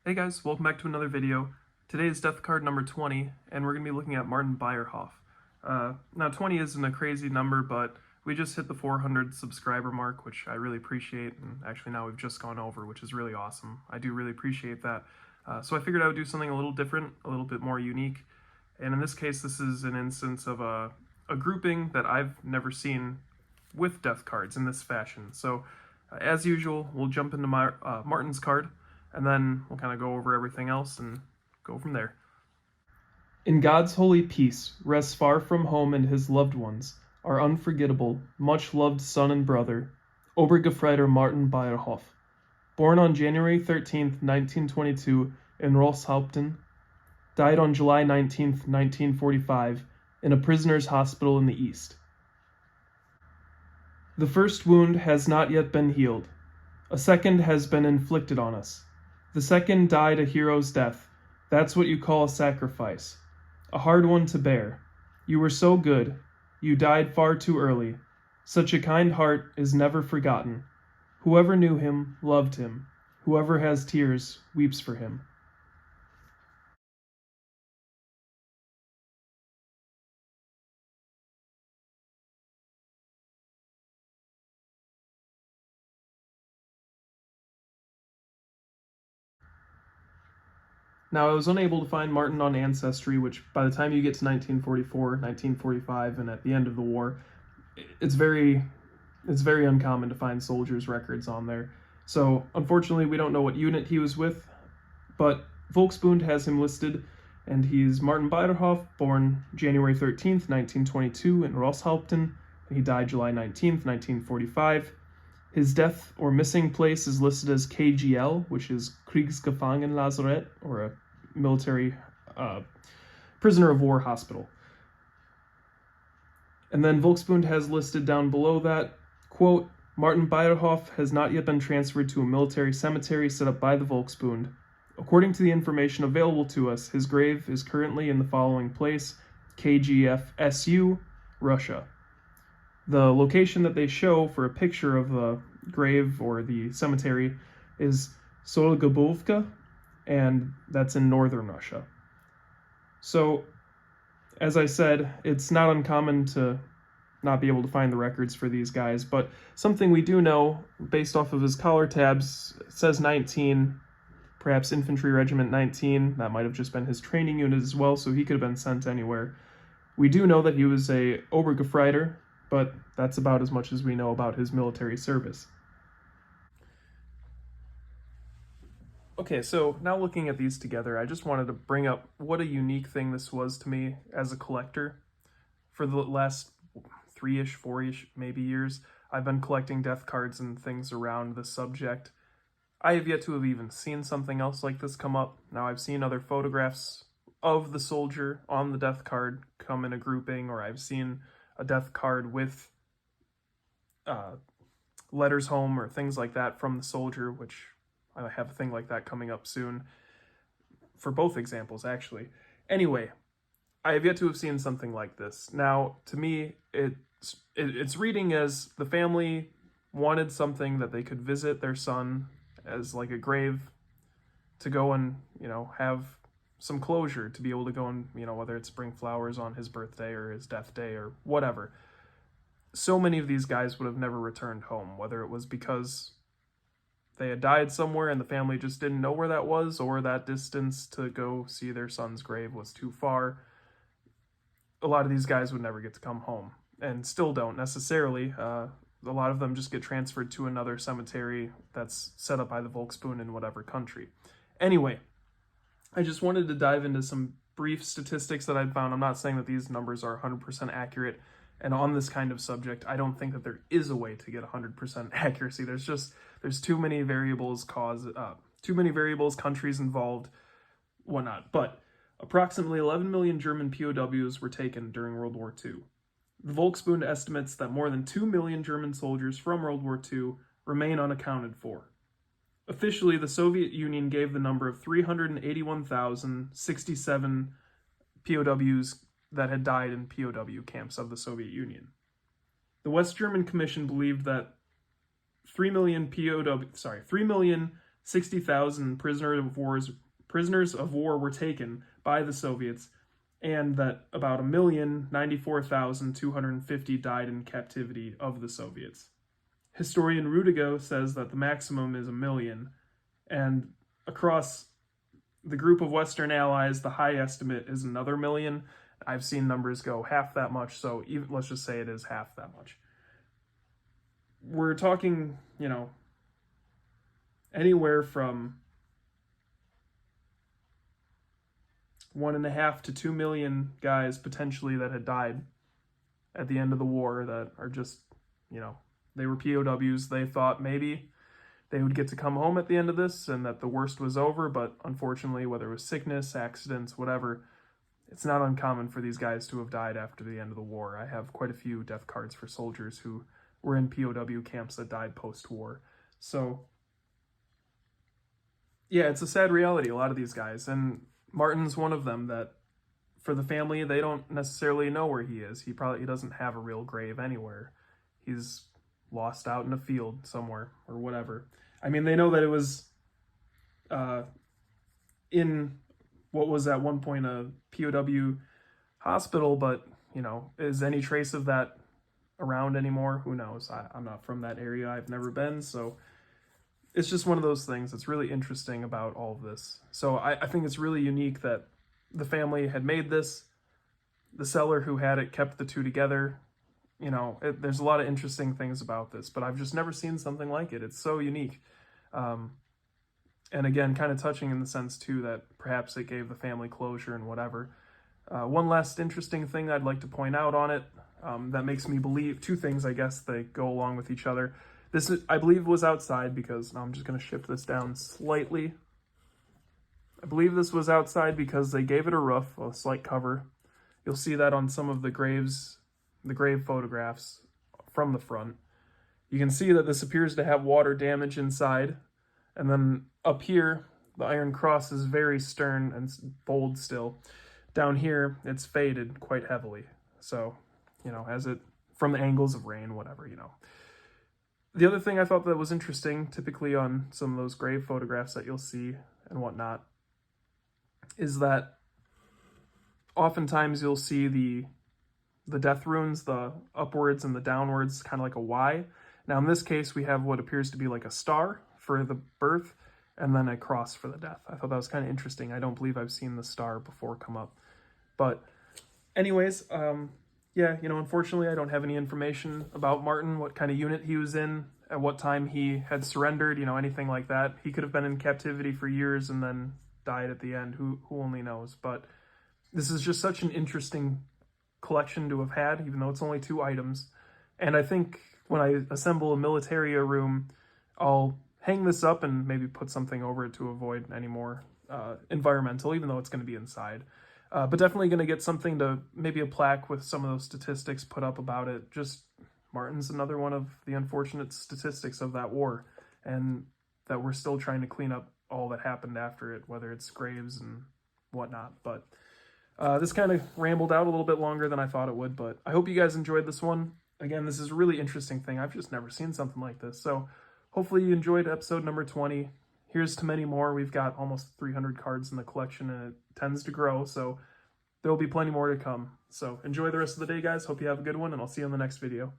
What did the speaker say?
Hey guys, welcome back to another video. Today is Deathcard number 20, and we're going to be looking at Martin Bayrhof. Now 20 isn't a crazy number, but we just hit the 400 subscriber mark, which I really appreciate, and actually now we've just gone over, which is really awesome. I do really appreciate that. So I figured I would do something a little different, a little bit more unique, and in this case this is an instance of a grouping that I've never seen with death cards in this fashion. So as usual, we'll jump into Martin's card, and then we'll kind of go over everything else and go from there. In God's holy peace, rests far from home and his loved ones, our unforgettable, much-loved son and brother, Obergefreiter Martin Bayrhof, born on January 13th, 1922 in Rosshaupten, died on July 19th, 1945 in a prisoner's hospital in the East. The first wound has not yet been healed. A second has been inflicted on us. The second died a hero's death. That's what you call a sacrifice. A hard one to bear. You were so good. You died far too early. Such a kind heart is never forgotten. Whoever knew him loved him. Whoever has tears weeps for him. Now, I was unable to find Martin on Ancestry, which by the time you get to 1944, 1945, and at the end of the war, it's very uncommon to find soldiers' records on there. So, unfortunately, we don't know what unit he was with, but Volksbund has him listed, and he's Martin Bayrhof, born January 13th, 1922 in Rosshaupten, and he died July 19th, 1945. His death or missing place is listed as KGL, which is Kriegsgefangenenlazarett, or a military prisoner of war hospital. And then Volksbund has listed down below that, quote, Martin Bayrhof has not yet been transferred to a military cemetery set up by the Volksbund. According to the information available to us, his grave is currently in the following place, KGFSU, Russia. The location that they show for a picture of the grave or the cemetery is Sologubovka, and that's in northern Russia. So, as I said, it's not uncommon to not be able to find the records for these guys, but something we do know, based off of his collar tabs, it says 19, perhaps Infantry Regiment 19, that might have just been his training unit as well, so he could have been sent anywhere. We do know that he was a Obergefreiter, but that's about as much as we know about his military service. Okay, so now looking at these together, I just wanted to bring up what a unique thing this was to me as a collector. For the last 3-ish, 4-ish, maybe years, I've been collecting death cards and things around the subject. I have yet to have even seen something else like this come up. Now, I've seen other photographs of the soldier on the death card come in a grouping, or I've seen a death card with letters home or things like that from the soldier, which I have a thing like that coming up soon for both examples, actually. Anyway, I have yet to have seen something like this. Now, to me, it's reading as the family wanted something that they could visit their son as like a grave to go and, have some closure, to be able to go and, whether it's bring flowers on his birthday or his death day or whatever. So many of these guys would have never returned home, whether it was because they had died somewhere and the family just didn't know where that was, or that distance to go see their son's grave was too far. A lot of these guys would never get to come home, and still don't necessarily. A lot of them just get transferred to another cemetery that's set up by the Volksbund in whatever country. Anyway, I just wanted to dive into some brief statistics that I'd found. I'm not saying that these numbers are 100% accurate, and on this kind of subject, I don't think that there is a way to get 100% accuracy. There's too many variables, countries involved, whatnot. But approximately 11 million German POWs were taken during World War II. The Volksbund estimates that more than 2 million German soldiers from World War II remain unaccounted for. Officially, the Soviet Union gave the number of 381,067 POWs that had died in POW camps of the Soviet Union. The West German Commission believed that 3 million 60,000 prisoners of war were taken by the Soviets, and that about 1,094,250 died in captivity of the Soviets. Historian Rudigo says that the maximum is 1 million, and across the group of Western allies, the high estimate is another 1 million. I've seen numbers go half that much, so even let's just say it is half that much. We're talking, anywhere from 1.5 to 2 million guys potentially that had died at the end of the war that are just, they were POWs. They thought maybe they would get to come home at the end of this and that the worst was over, but unfortunately, whether it was sickness, accidents, whatever, it's not uncommon for these guys to have died after the end of the war. I have quite a few death cards for soldiers who were in POW camps that died post-war. So, yeah, it's a sad reality, a lot of these guys, and Martin's one of them that, for the family, they don't necessarily know where he is. He doesn't have a real grave anywhere. He's lost out in a field somewhere or whatever. I mean, they know that it was in what was at one point a POW hospital, but, is any trace of that around anymore? Who knows? I'm not from that area. I've never been, so it's just one of those things that's really interesting about all of this. So I think it's really unique that the family had made this. The seller who had it kept the two together. There's a lot of interesting things about this, but I've just never seen something like it. It's so unique. And again, kind of touching in the sense, too, that perhaps it gave the family closure and whatever. One last interesting thing I'd like to point out on it that makes me believe, two things, I guess, they go along with each other. This, I believe, was outside because, I'm just going to shift this down slightly. I believe this was outside because they gave it a roof, a slight cover. You'll see that on some of the grave photographs from the front. You can see that this appears to have water damage inside. And then up here, the Iron Cross is very stern and bold still. Down here, it's faded quite heavily. So, from the angles of rain, whatever, The other thing I thought that was interesting, typically on some of those grave photographs that you'll see and whatnot, is that oftentimes you'll see the death runes, the upwards and the downwards, kind of like a Y. Now in this case, we have what appears to be like a star for the birth, and then a cross for the death. I thought that was kind of interesting. I don't believe I've seen the star before come up. But anyways, unfortunately, I don't have any information about Martin, what kind of unit he was in, at what time he had surrendered, anything like that. He could have been in captivity for years and then died at the end. Who only knows? But this is just such an interesting collection to have had, even though it's only 2 items. And I think when I assemble a militaria room, I'll hang this up and maybe put something over it to avoid any more environmental, even though it's going to be inside. But definitely going to get something to, maybe a plaque with some of those statistics put up about it. Just, Martin's another one of the unfortunate statistics of that war, and that we're still trying to clean up all that happened after it, whether it's graves and whatnot. But this kind of rambled out a little bit longer than I thought it would, but I hope you guys enjoyed this one. Again, this is a really interesting thing. I've just never seen something like this. So hopefully you enjoyed episode number 20. Here's to many more. We've got almost 300 cards in the collection, and it tends to grow, so there will be plenty more to come. So enjoy the rest of the day, guys. Hope you have a good one, and I'll see you in the next video.